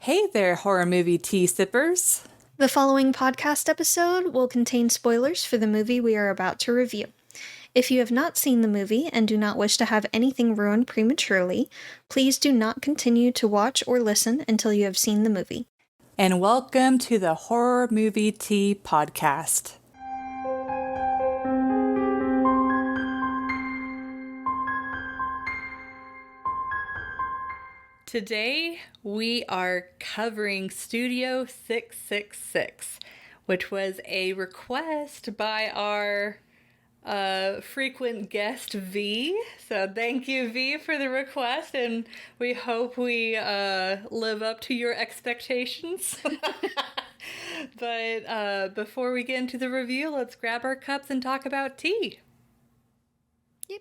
Hey there, horror movie tea sippers. The following podcast episode will contain spoilers for the movie we are about to review. If you have not seen the movie and do not wish to have anything ruined prematurely, please do not continue to watch or listen until you have seen the movie. And welcome to the Horror Movie Tea Podcast. Today, we are covering Studio 666, which was a request by our frequent guest, V. So thank you, V, for the request, and we hope we live up to your expectations. But before we get into the review, let's grab our cups and talk about tea. Yep.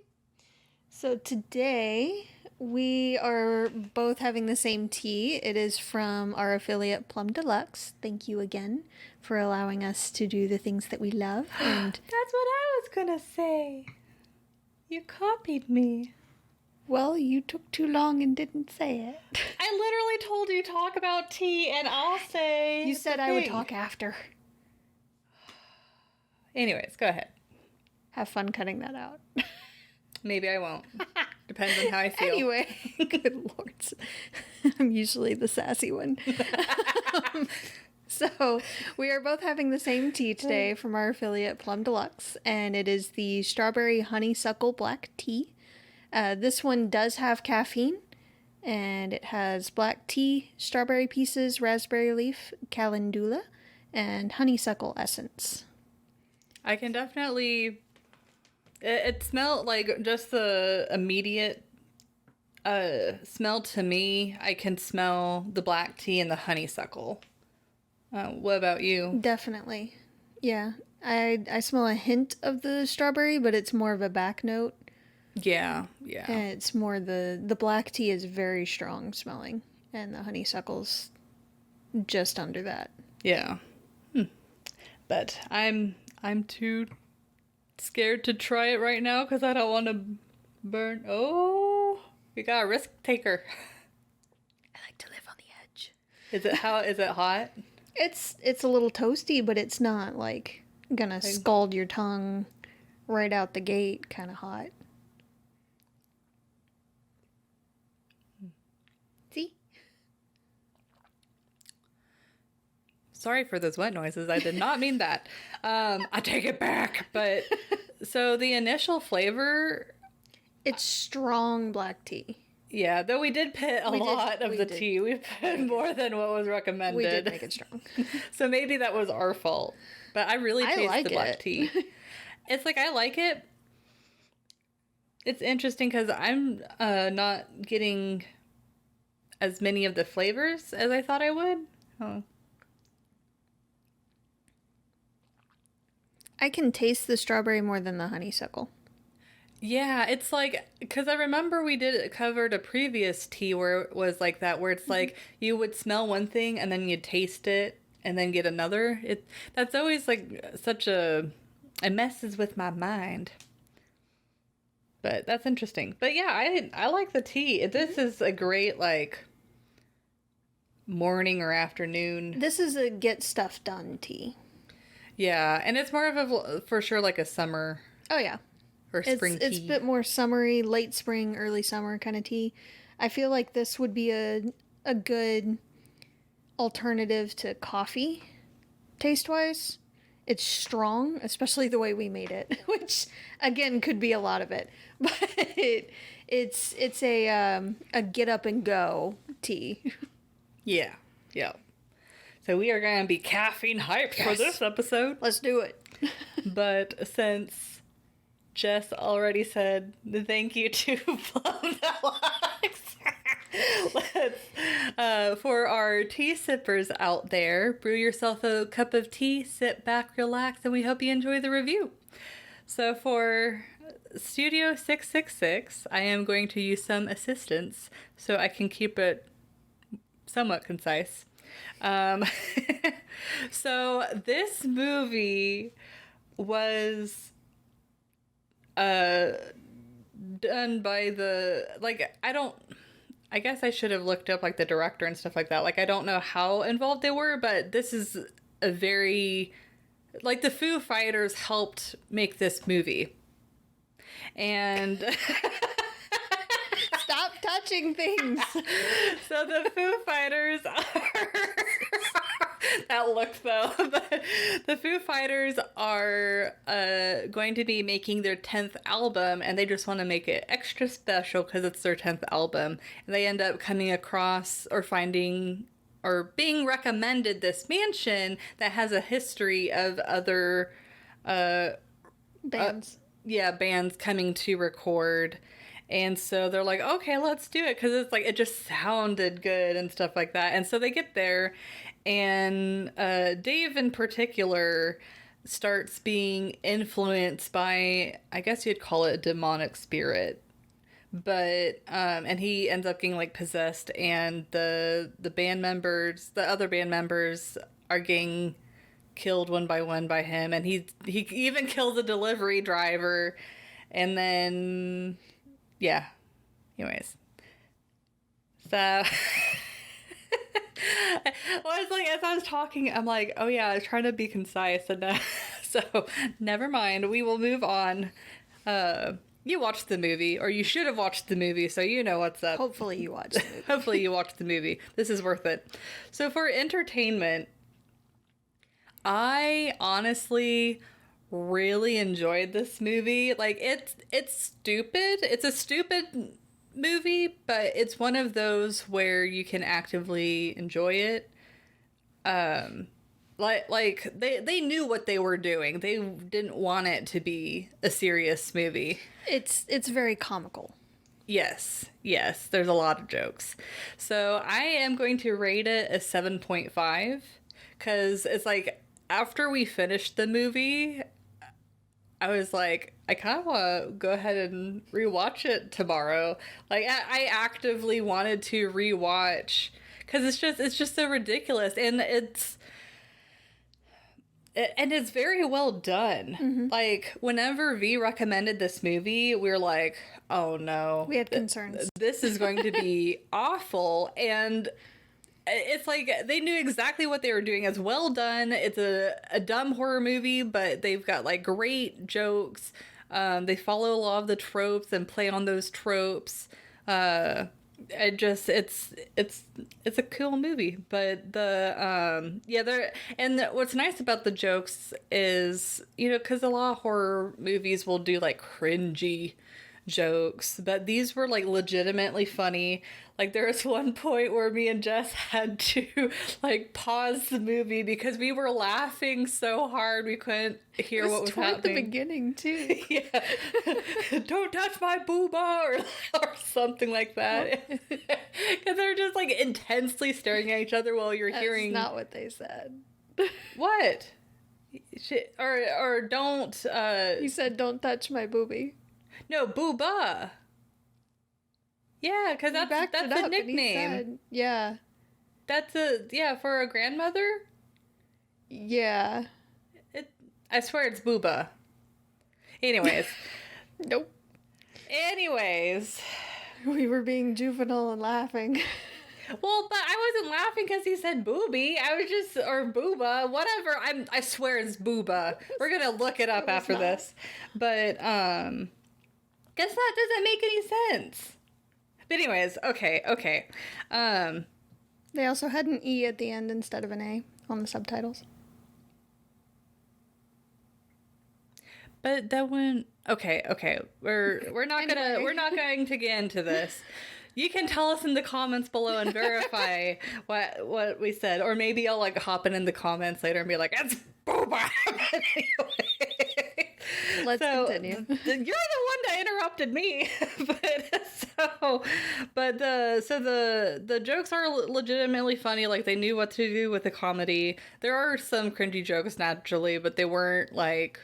So today, we are both having the same tea. It is from our affiliate Plum Deluxe. Thank you again for allowing us to do the things that we love. And That's what I was gonna say. You copied me. well, you took too long and didn't say it. I literally told you talk about tea, and I'll say. You said I would talk after. Anyways, go ahead. Have fun cutting that out. Maybe I won't. Depends on how I feel. Anyway, good lord. I'm usually the sassy one. So, we are both having the same tea today from our affiliate Plum Deluxe, and it is the Strawberry Honeysuckle Black Tea. This one does have caffeine, and it has black tea, strawberry pieces, raspberry leaf, calendula, and honeysuckle essence. I can definitely. It smelled like just the immediate smell to me. I can smell the black tea and the honeysuckle. What about you? Definitely. Yeah. I smell a hint of the strawberry, but it's more of a back note. Yeah. And it's more the black tea is very strong smelling, and the honeysuckle's just under that. Yeah. But I'm too scared to try it right now because I don't want to burn. Oh, we got a risk taker. I like to live on the edge. Is it hot? It's a little toasty, but it's not like gonna scald your tongue right out the gate kind of hot. See? Sorry for those wet noises. I did not mean that. I take it back. But so the initial flavor, It's strong black tea. yeah, though we did pit a lot of the did. tea. We put more than what was recommended. We did make it strong. So maybe that was our fault. But I really taste like the black it. tea. It's like I like it. It's interesting because I'm not getting as many of the flavors as I thought I would. Oh. I can taste the strawberry more than the honeysuckle. Yeah, it's like, because I remember we covered a previous tea where it was like that, where it's like you would smell one thing and then you'd taste it and then get another. That's always like such it messes with my mind. But that's interesting. But yeah, I like the tea. This is a great like morning or afternoon. This is a get stuff done tea. Yeah, and it's more of for sure like a summer. Oh yeah. Or spring tea. It's a bit more summery, late spring, early summer kind of tea. I feel like this would be a good alternative to coffee, taste-wise. It's strong, especially the way we made it, which, again, could be a lot of it. But it's a get-up-and-go tea. Yeah. So we are going to be caffeine hyped for this episode. Let's do it. But since Jess already said thank you to Plum Deluxe. Let's, for our tea sippers out there, brew yourself a cup of tea, sit back, relax, and we hope you enjoy the review. So for Studio 666, I am going to use some assistance so I can keep it somewhat concise. So this movie was done by the, like, I I guess I should have looked up like the director and stuff like that. Like I don't know how involved they were, but this is a very like the Foo Fighters helped make this movie. And Stop touching things. so the Foo Fighters are that look though. The Foo Fighters are going to be making their 10th album, and they just want to make it extra special because it's their 10th album. And they end up coming across or finding or being recommended this mansion that has a history of other Bands. bands coming to record. And so they're like, okay, let's do it. Because it's like, it just sounded good and stuff like that. And so they get there, and Dave in particular starts being influenced by, I guess you'd call it a demonic spirit. But, and he ends up getting like possessed, and the band members, the other band members are getting killed one by him. And he even kills a delivery driver. And then, yeah. Anyways. So, well, it's like, as I was talking, I'm like, oh yeah, I was trying to be concise. And so, never mind. We will move on. You watched the movie, or you should have watched the movie, so you know what's up. Hopefully you watched the movie. Hopefully you watched the movie. This is worth it. So for entertainment, I honestly really enjoyed this movie. Like, it's stupid. It's a stupid movie, but it's one of those where you can actively enjoy it. Like they knew what they were doing. They didn't want it to be a serious movie. It's very comical. Yes, there's a lot of jokes. So I am going to rate it a 7.5 because it's like after we finished the movie, I was like, I kind of want to go ahead and rewatch it tomorrow. Like I actively wanted to rewatch because it's just so ridiculous, and it's very well done. Mm-hmm. Like, whenever V recommended this movie, we were like, oh no. We had concerns. This is going to be awful. And it's like, they knew exactly what they were doing. It's well done. It's a dumb horror movie, but they've got, like, great jokes. They follow a lot of the tropes and play on those tropes. It's a cool movie, but what's nice about the jokes is, you know, because a lot of horror movies will do like cringy jokes, but these were like legitimately funny. Like there was one point where me and Jess had to like pause the movie because we were laughing so hard we couldn't hear what was happening. Toward the beginning too. Yeah. Don't touch my booba or something like that. Because they're just like intensely staring at each other while you're hearing. That's not what they said. What? Or don't. You said don't touch my boobie. No, booba. Yeah, because that's the nickname. Said, yeah. That's for a grandmother? Yeah. I swear it's booba. Anyways. Nope. Anyways. We were being juvenile and laughing. Well, but I wasn't laughing because he said booby. I was just, or booba, whatever. I swear it's booba. We're going to look it up after this. But, guess that doesn't make any sense. But anyways, okay. They also had an E at the end instead of an A on the subtitles. But that one, okay. We're not going to get into this. You can tell us in the comments below and verify what we said, or maybe I'll like hop in the comments later and be like, "It's booba." Anyway. Let's continue. You're the one that interrupted me, the jokes are legitimately funny. Like they knew what to do with the comedy. There are some cringy jokes naturally, but they weren't like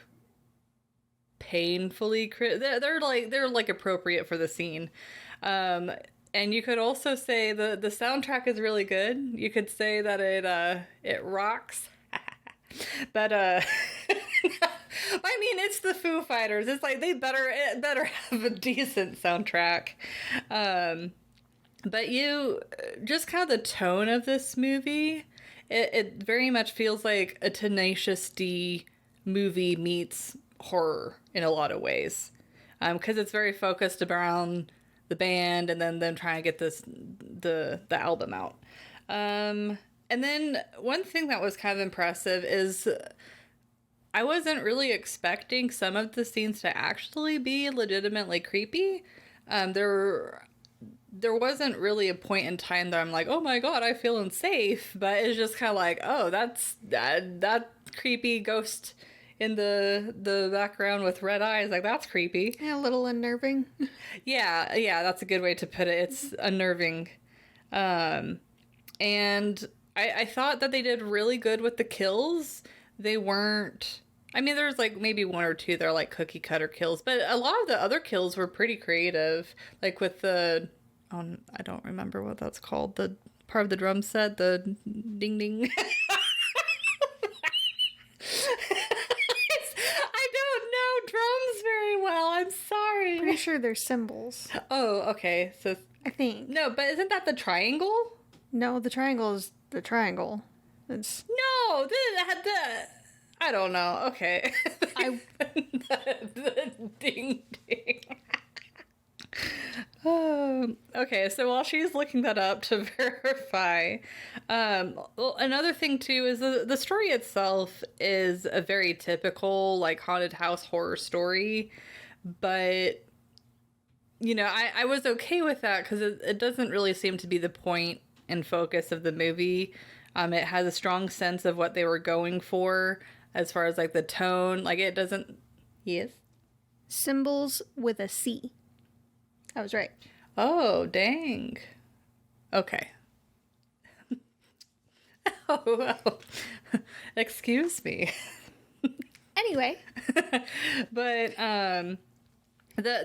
painfully they're like appropriate for the scene. And you could also say the soundtrack is really good. You could say that it rocks. But I mean, it's the Foo Fighters. It's like they better have a decent soundtrack. But you, just kind of the tone of this movie, it very much feels like a Tenacious D movie meets horror in a lot of ways. Because it's very focused around the band and then them trying to get the album out. And then one thing that was kind of impressive is I wasn't really expecting some of the scenes to actually be legitimately creepy. There wasn't really a point in time that I'm like, oh my god, I feel unsafe. But it's just kind of like, oh, that creepy ghost in the background with red eyes, like that's creepy. Yeah, a little unnerving. Yeah, that's a good way to put it. It's unnerving. And I thought that they did really good with the kills. They weren't. I mean, there's like maybe one or two that are like cookie cutter kills, but a lot of the other kills were pretty creative. Like with the, I don't remember what that's called. The part of the drum set, the ding ding. I don't know drums very well. I'm sorry. Pretty sure they're symbols. Oh, okay. So I think. no, but isn't that the triangle? No, the triangle is the triangle. It's No, I don't know. Okay. The ding ding. Okay, so while she's looking that up to verify, well, another thing too is the story itself is a very typical like haunted house horror story, but I was okay with that because it doesn't really seem to be the point and focus of the movie. It has a strong sense of what they were going for as far as like the tone. Like it doesn't. Yes. symbols with a C. I was right. Oh, dang. Okay. Oh. Excuse me. Anyway, But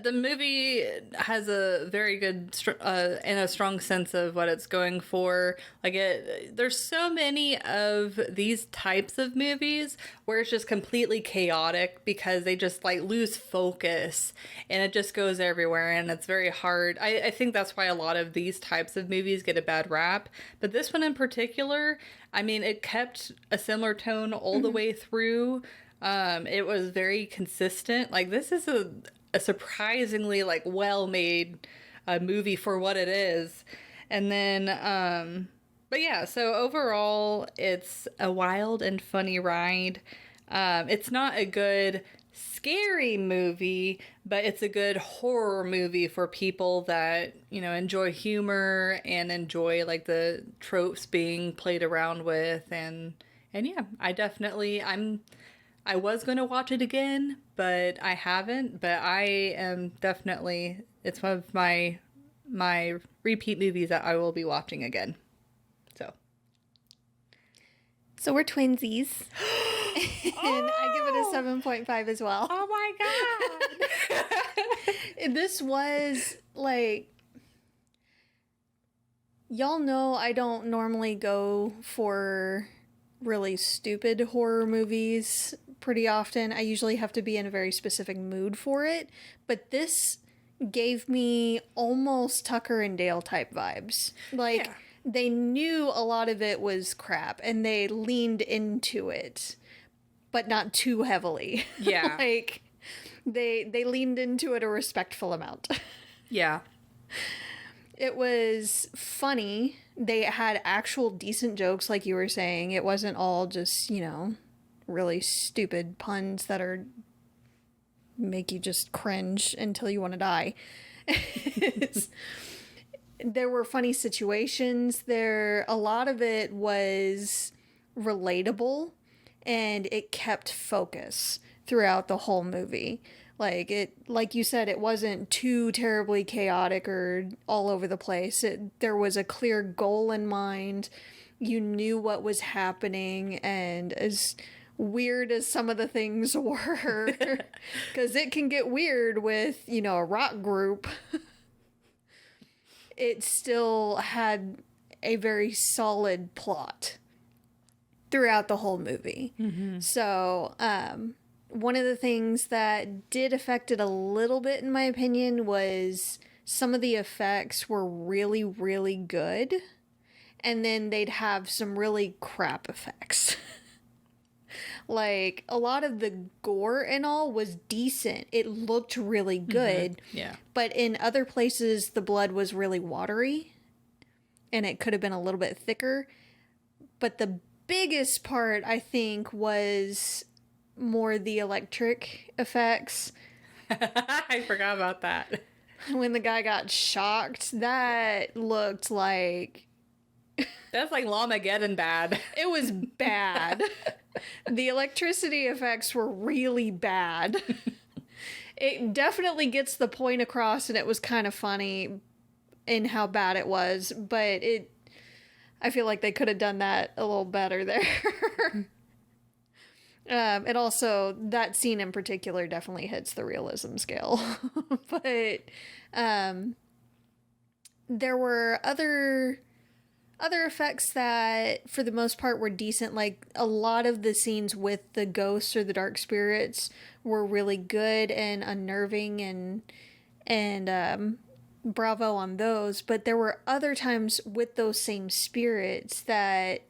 the movie has a very good and a strong sense of what it's going for. Like there's so many of these types of movies where it's just completely chaotic because they just like lose focus and it just goes everywhere and it's very hard. I think that's why a lot of these types of movies get a bad rap. But this one in particular, I mean, it kept a similar tone all the way through. It was very consistent. Like this is a surprisingly like well-made movie for what it is. And then but yeah, so overall it's a wild and funny ride. It's not a good scary movie, but it's a good horror movie for people that enjoy humor and enjoy like the tropes being played around with. And yeah, I was going to watch it again, but I haven't. But I am definitely, it's one of my repeat movies that I will be watching again. so we're twinsies. And I give it a 7.5 as well. Oh my god. This was like, y'all know I don't normally go for really stupid horror movies pretty often. I usually have to be in a very specific mood for it, but this gave me almost Tucker and Dale type vibes. Like, they knew a lot of it was crap and they leaned into it, but not too heavily. Yeah. Like, they leaned into it a respectful amount. Yeah. It was funny. They had actual decent jokes, like you were saying. It wasn't all just, really stupid puns that make you just cringe until you want to die. There were funny situations. A lot of it was relatable, and it kept focus throughout the whole movie. Like you said, it wasn't too terribly chaotic or all over the place. There was a clear goal in mind. You knew what was happening, and as weird as some of the things were, because it can get weird with, a rock group, it still had a very solid plot throughout the whole movie. Mm-hmm. So, one of the things that did affect it a little bit, in my opinion, was some of the effects were really, really good. And then they'd have some really crap effects. Like, a lot of the gore and all was decent. It looked really good. Yeah. But in other places, the blood was really watery. And it could have been a little bit thicker. But the biggest part, I think, was more the electric effects. I forgot about that. When the guy got shocked, that looked like... That's like Lawmageddon bad. It was bad. The electricity effects were really bad. It definitely gets the point across, and it was kind of funny in how bad it was, but I feel like they could have done that a little better there. And also, that scene in particular definitely hits the realism scale. But there were other effects that, for the most part, were decent. Like, a lot of the scenes with the ghosts or the dark spirits were really good and unnerving, and bravo on those. But there were other times with those same spirits that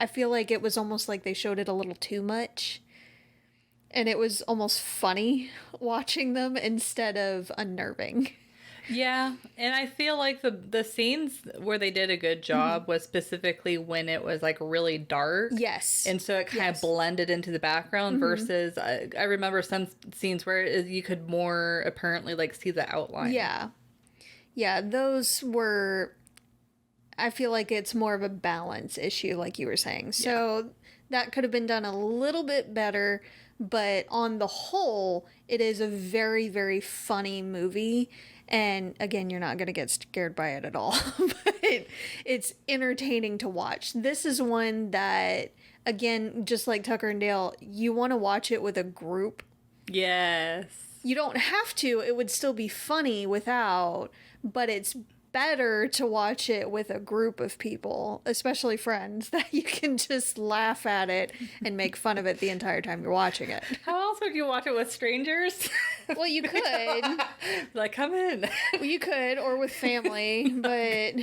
I feel like it was almost like they showed it a little too much. And it was almost funny watching them instead of unnerving. Yeah, and I feel like the scenes where they did a good job was specifically when it was like really dark. Yes. And so it kind of blended into the background versus I remember some scenes where you could more apparently like see the outline. Yeah. Yeah, those were, I feel like it's more of a balance issue, like you were saying. So that could have been done a little bit better, but on the whole, it is a very, very funny movie. And again, you're not going to get scared by it at all, but it's entertaining to watch. This is one that, again, just like Tucker and Dale, you want to watch it with a group. Yes. You don't have to. It would still be funny without, but it's better to watch it with a group of people, especially friends, that you can just laugh at it and make fun of it the entire time you're watching it. How else would you watch it with strangers? Well, you could. Like, come in. Well, you could, or with family, but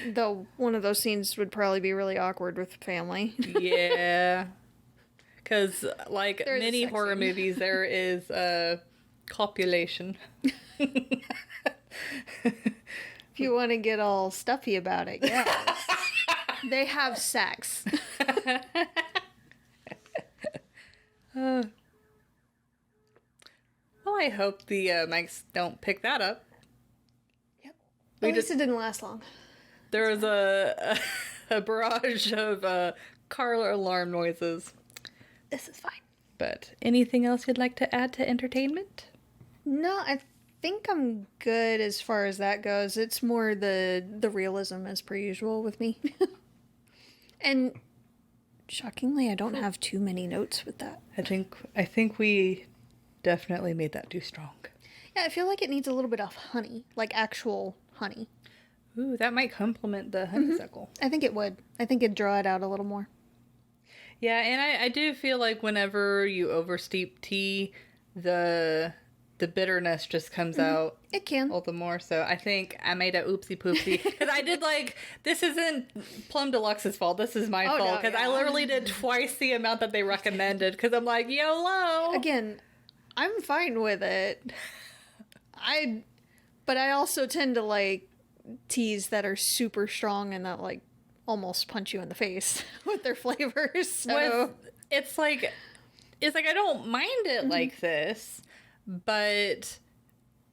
though one of those scenes would probably be really awkward with family. Yeah. Because, like There is a many sex horror scene. movies, there is copulation. If you want to get all stuffy about it, yes. They have sex. Well, I hope the mics don't pick that up. Yep. We At least just- it didn't last long. There was a barrage of car alarm noises. This is fine. But anything else you'd like to add to entertainment? No, I think I'm good as far as that goes. It's more the realism as per usual with me. And shockingly, I don't have too many notes with that. I think we definitely made that too strong. Yeah, I feel like it needs a little bit of honey, like actual honey. Ooh, that might complement the honeysuckle. I think it would. I think it'd draw it out a little more. Yeah, and I do feel like whenever you oversteep tea, the bitterness just comes out It can. all the more. So I think I made a oopsie poopsie because I did this isn't Plum Deluxe's fault. This is my Oh, fault no, because I yeah. literally did twice the amount that they recommended because I'm like YOLO. Again, I'm fine with it. But I also tend to like teas that are super strong and that like almost punch you in the face with their flavors. So It's like I don't mind it like this, but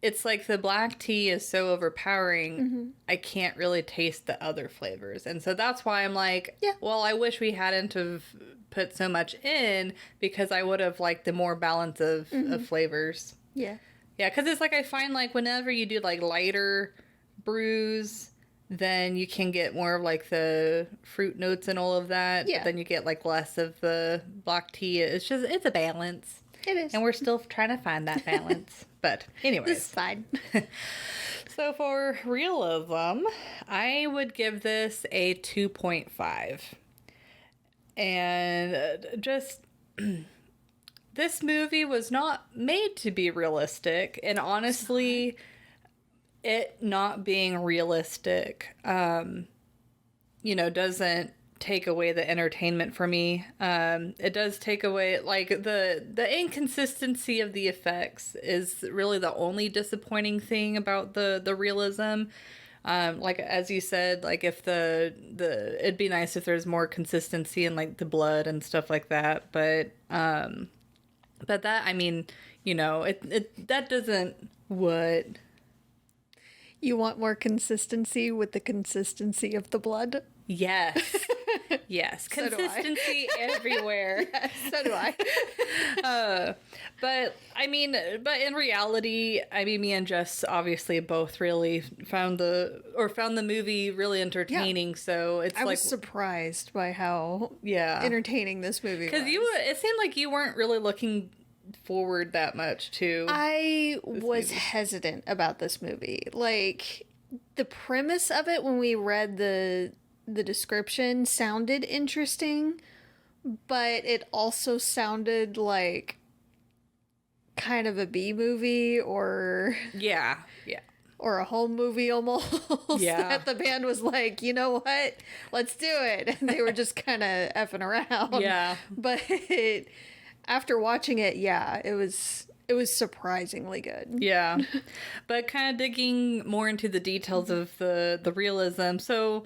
it's like the black tea is so overpowering, I can't really taste the other flavors. And so that's why I'm like, Yeah. well, I wish we hadn't have put so much in because I would have liked the more balance of flavors. yeah. Yeah, because it's like I find like whenever you do like lighter brews, then you can get more of like the fruit notes and all of that. Yeah. But then you get like less of the black tea. It's a balance. It is. And we're still trying to find that balance. But anyways. This is fine. So for realism, I would give this a 2.5. And just... This movie was not made to be realistic. And honestly... it not being realistic, doesn't take away the entertainment for me. It does take away, like, the inconsistency of the effects is really the only disappointing thing about the realism. Like, as you said, like, if it'd be nice if there's more consistency in, like, the blood and stuff like that, but that, I mean, that doesn't what. You want more consistency with the consistency of the blood? Yes. Yes. So do I. Consistency everywhere. Yes, so do I. But in reality, I mean, me and Jess obviously both really found the movie really entertaining. Yeah. So it's I was surprised by how entertaining this movie was. Because it seemed like you weren't really looking forward that much to. I was hesitant about this movie. Like, the premise of it, when we read the description, sounded interesting, but it also sounded like kind of a B movie or or a home movie almost. That the band was like, you know what, let's do it, and they were just kind of effing around. But after watching it, it was surprisingly good. Yeah. But kind of digging more into the details of the realism. So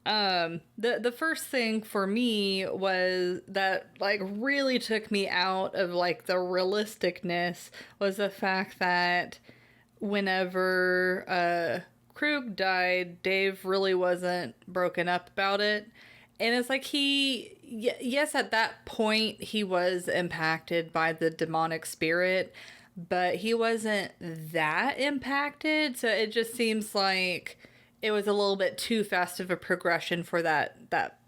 the first thing for me was that, like, really took me out of, like, the realisticness was the fact that whenever Krug died, Dave really wasn't broken up about it. And it's like yes, at that point he was impacted by the demonic spirit, but he wasn't that impacted. So it just seems like it was a little bit too fast of a progression for that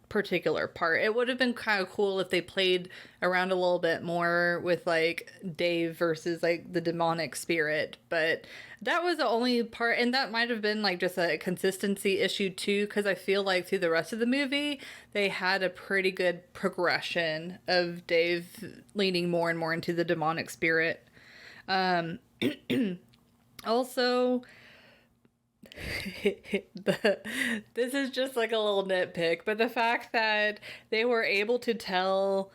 particular part. It would have been kind of cool if they played around a little bit more with, like, Dave versus, like, the demonic spirit, but that was the only part, and that might have been, like, just a consistency issue too, because I feel like through the rest of the movie they had a pretty good progression of Dave leaning more and more into the demonic spirit. Also, this is just like a little nitpick, but the fact that they were able to tell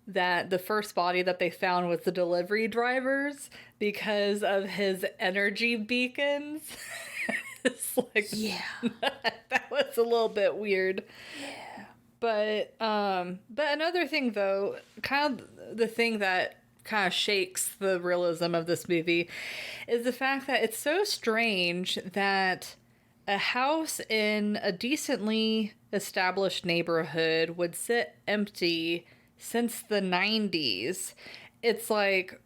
that the first body that they found was the delivery driver's because of his energy beacons. It's like, that was a little bit weird. Yeah. But another thing, though, kind of the thing that kind of shakes the realism of this movie is the fact that it's so strange that a house in a decently established neighborhood would sit empty since the 90s. It's like,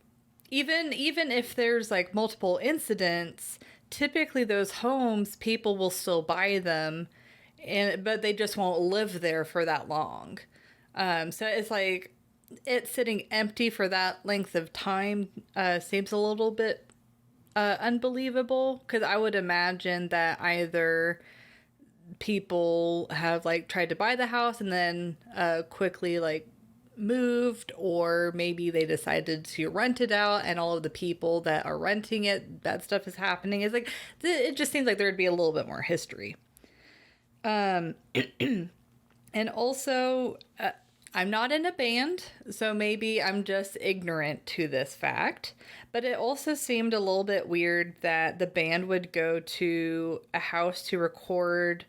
even if there's, like, multiple incidents, typically those homes, people will still buy them, but they just won't live there for that long. So it's like, it sitting empty for that length of time seems a little bit unbelievable, because I would imagine that either people have, like, tried to buy the house and then quickly, like, moved, or maybe they decided to rent it out, and all of the people that are renting it, that stuff is happening. It's like, it just seems like there'd be a little bit more history. And also, I'm not in a band, so maybe I'm just ignorant to this fact, but it also seemed a little bit weird that the band would go to a house to record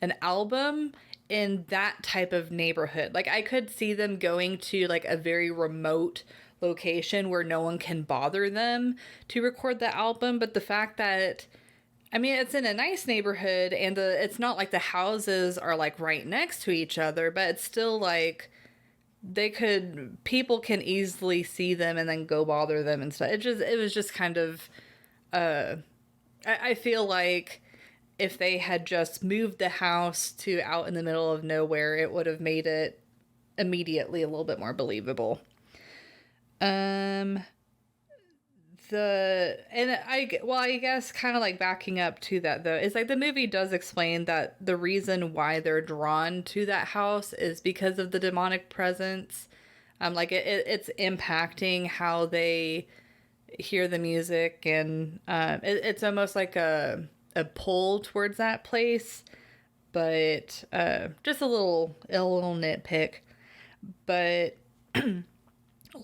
an album in that type of neighborhood. Like, I could see them going to, like, a very remote location where no one can bother them to record the album, but the fact that, I mean, it's in a nice neighborhood, and it's not like the houses are, like, right next to each other, but it's still, like, people can easily see them and then go bother them and stuff. It was just kind of, I feel like if they had just moved the house to out in the middle of nowhere, it would have made it immediately a little bit more believable. I guess kind of like backing up to that, though, is like the movie does explain that the reason why they're drawn to that house is because of the demonic presence. Like it's impacting how they hear the music, and it's almost like a pull towards that place. But just a little nitpick. But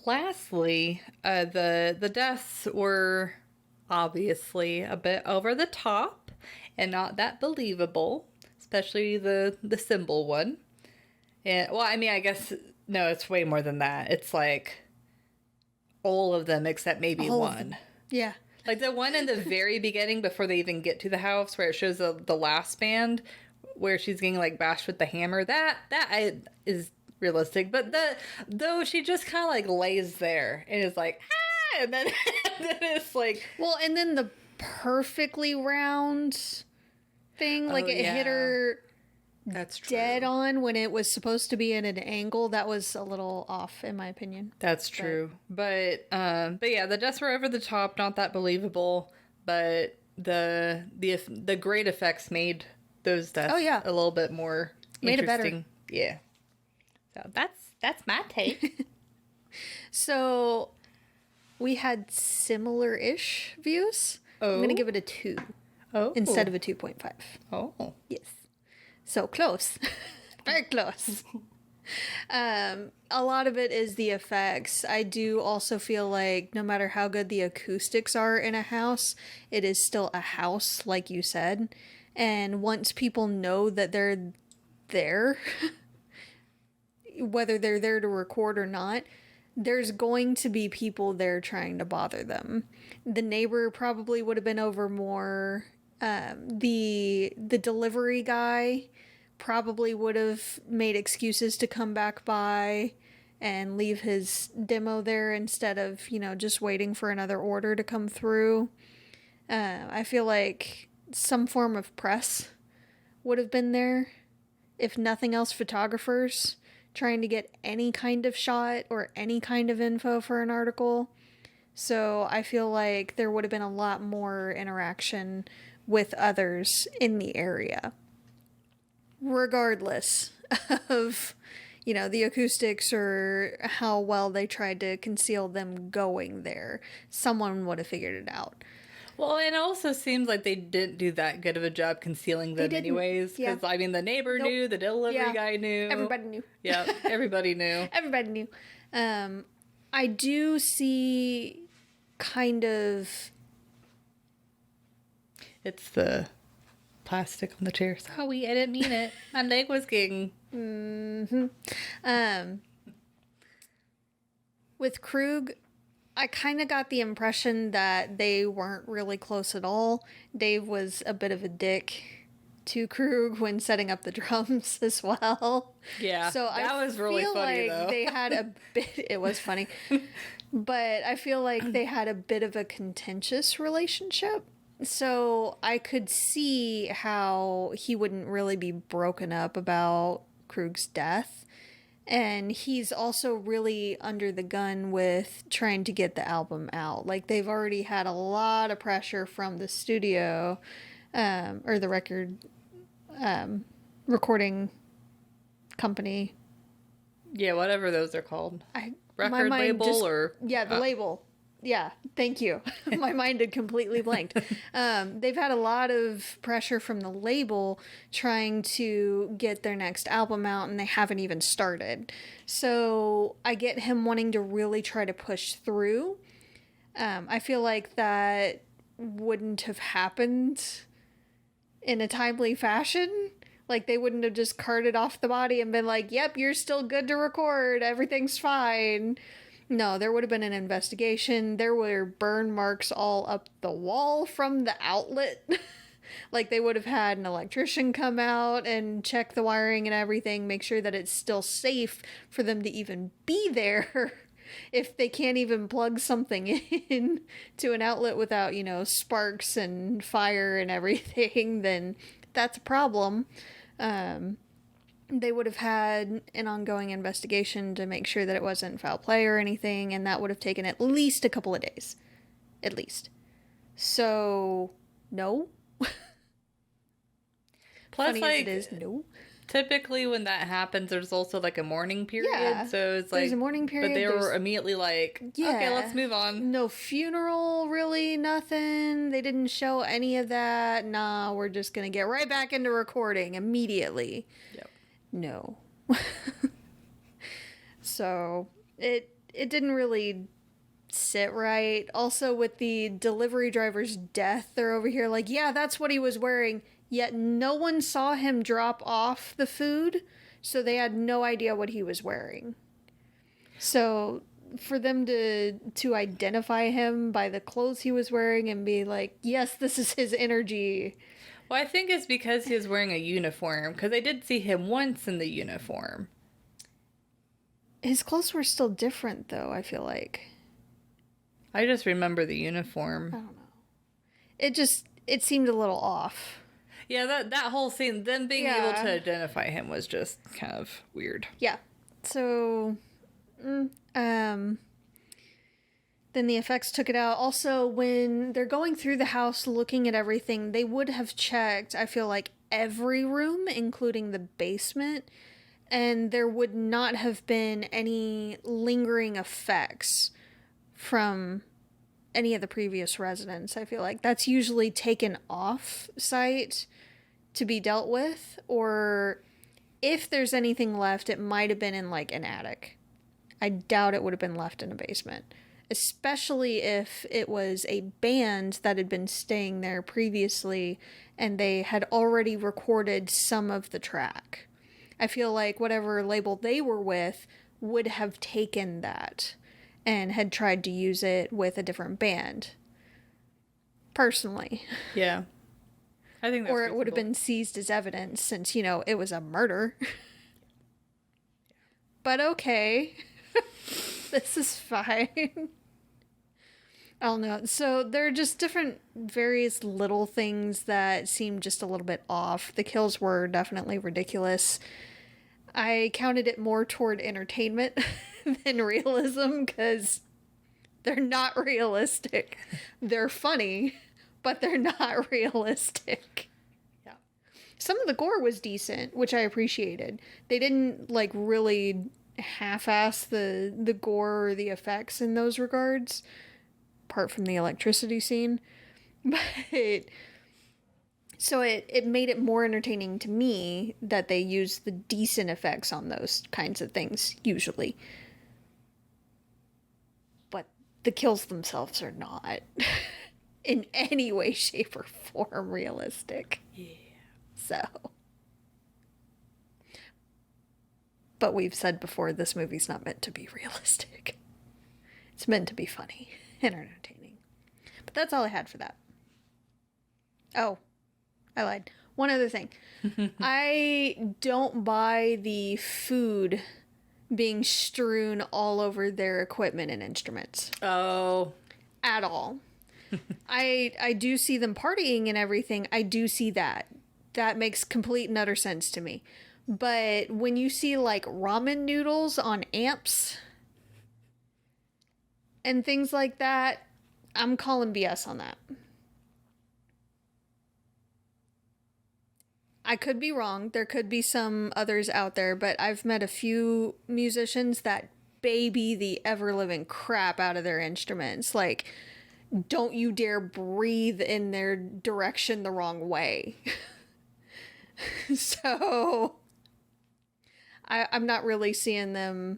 lastly, the deaths were obviously a bit over the top and not that believable, especially the symbol one. And well, I mean, I guess no, it's way more than that. It's like all of them except maybe All of one. them. Yeah. Like the one in the very beginning before they even get to the house where it shows the last band where she's getting like bashed with the hammer. Is realistic, but though she just kind of like lays there and is like ah, and then and then it's like Well, and then the perfectly round thing, like it hit her that's true. dead on when it was supposed to be at an angle. That was a little off, in my opinion. That's true. But yeah, the deaths were over the top, not that believable. But the great effects made those deaths a little bit more made interesting. It better. Yeah. So that's my take. So we had similar-ish views. Oh. I'm gonna give it a 2 instead of a 2.5. Oh. Yes. So close. Very close. A lot of it is the effects. I do also feel like no matter how good the acoustics are in a house, it is still a house, like you said. And once people know that they're there, whether they're there to record or not, there's going to be people there trying to bother them. The neighbor probably would have been over more. The delivery guy probably would have made excuses to come back by and leave his demo there instead of, just waiting for another order to come through. I feel like some form of press would have been there. If nothing else, photographers trying to get any kind of shot or any kind of info for an article. So I feel like there would have been a lot more interaction with others in the area. Regardless of, the acoustics or how well they tried to conceal them going there, someone would have figured it out. Well, and it also seems like they didn't do that good of a job concealing them anyways. Because, I mean, the neighbor knew, the delivery guy knew. Everybody knew. Yeah, everybody knew. Everybody knew. I do see kind of... It's the plastic on the chair. Sorry, I didn't mean it. My leg was getting... With Krug, I kind of got the impression that they weren't really close at all. Dave was a bit of a dick to Krug when setting up the drums as well. Yeah, so that was really funny, though. They had a bit... It was funny. But I feel like they had a bit of a contentious relationship. So I could see how he wouldn't really be broken up about Krug's death. And he's also really under the gun with trying to get the album out. Like, they've already had a lot of pressure from the studio, or the recording company. Yeah, whatever those are called. Record label or... Yeah, the label. Yeah, thank you. My mind had completely blanked. They've had a lot of pressure from the label trying to get their next album out, and they haven't even started. So I get him wanting to really try to push through. I feel like that wouldn't have happened in a timely fashion. Like, they wouldn't have just carted off the body and been like, yep, you're still good to record. Everything's fine. No, there would have been an investigation. There were burn marks all up the wall from the outlet. Like, they would have had an electrician come out and check the wiring and everything, make sure that it's still safe for them to even be there. If they can't even plug something in to an outlet without, sparks and fire and everything, then that's a problem. They would have had an ongoing investigation to make sure that it wasn't foul play or anything, and that would have taken at least a couple of days. At least. So, no. Plus, Funny as it is, no. typically when that happens, there's also like a mourning period. Yeah, So it's there's like a mourning period. But they were immediately like, okay, let's move on. No funeral, really, nothing. They didn't show any of that. Nah, we're just gonna get right back into recording immediately. Yep. No. So it didn't really sit right. Also, with the delivery driver's death, they're over here like, yeah, that's what he was wearing. Yet no one saw him drop off the food, so they had no idea what he was wearing. So for them to identify him by the clothes he was wearing and be like, yes, this is his energy. Well, I think it's because he was wearing a uniform, because they did see him once in the uniform. His clothes were still different, though, I feel like. I just remember the uniform. I don't know. It seemed a little off. Yeah, that whole scene, them being able to identify him was just kind of weird. Yeah. So, then the effects took it out. Also, when they're going through the house looking at everything, they would have checked, I feel like, every room, including the basement, and there would not have been any lingering effects from any of the previous residents. I feel like that's usually taken off site to be dealt with, or if there's anything left, it might have been in like an attic. I doubt it would have been left in a basement, especially if it was a band that had been staying there previously and they had already recorded some of the track. I feel like whatever label they were with would have taken that and had tried to use it with a different band. Personally. Yeah. I think that's Or it would have been seized as evidence since, it was a murder. But okay. This is fine. I don't know. So there are just different various little things that seem just a little bit off. The kills were definitely ridiculous. I counted it more toward entertainment than realism because they're not realistic. They're funny, but they're not realistic. Yeah. Some of the gore was decent, which I appreciated. They didn't really half-ass the gore or the effects in those regards, apart from the electricity scene. But so it made it more entertaining to me that they use the decent effects on those kinds of things, usually. But the kills themselves are not in any way, shape, or form realistic. Yeah. So. But we've said before, this movie's not meant to be realistic. It's meant to be funny and entertaining. But that's all I had for that. Oh, I lied. One other thing. I don't buy the food being strewn all over their equipment and instruments. Oh. At all. I do see them partying and everything. I do see that. That makes complete and utter sense to me. But when you see ramen noodles on amps and things like that, I'm calling BS on that. I could be wrong. There could be some others out there, but I've met a few musicians that baby the ever-living crap out of their instruments. Don't you dare breathe in their direction the wrong way. So I'm not really seeing them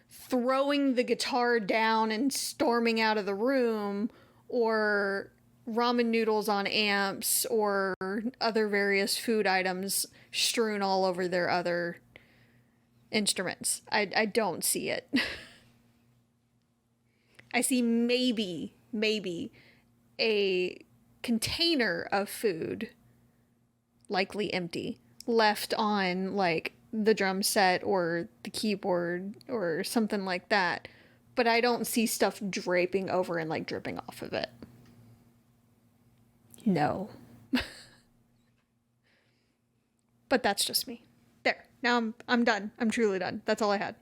throwing the guitar down and storming out of the room, or ramen noodles on amps, or other various food items strewn all over their other instruments. I don't see it. I see maybe a container of food, likely empty, left on the drum set or the keyboard or something like that. But I don't see stuff draping over and dripping off of it. No. But that's just me. There. Now I'm done. I'm truly done. That's all I had.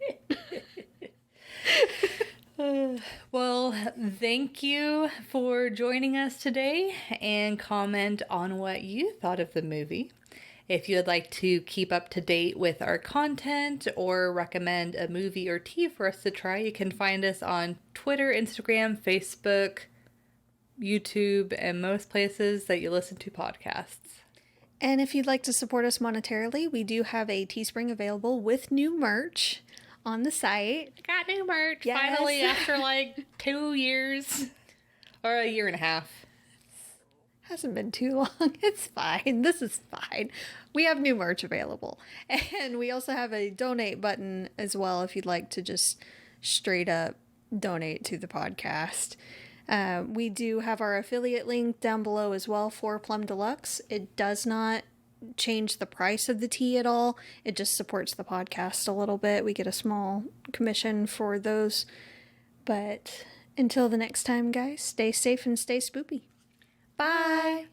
Well, thank you for joining us today, and comment on what you thought of the movie. If you would like to keep up to date with our content or recommend a movie or tea for us to try, you can find us on Twitter, Instagram, Facebook, YouTube, and most places that you listen to podcasts. And if you'd like to support us monetarily, we do have a Teespring available with new merch on the site. Got new merch, yes. Finally, after like 2 years. Or a year and a half. Hasn't been too long. It's fine. This is fine. We have new merch available. And we also have a donate button as well if you'd like to just straight up donate to the podcast. We do have our affiliate link down below as well for Plum Deluxe. It does not change the price of the tea at all. It just supports the podcast a little bit. We get a small commission for those. But until the next time, guys, stay safe and stay spoopy. Bye.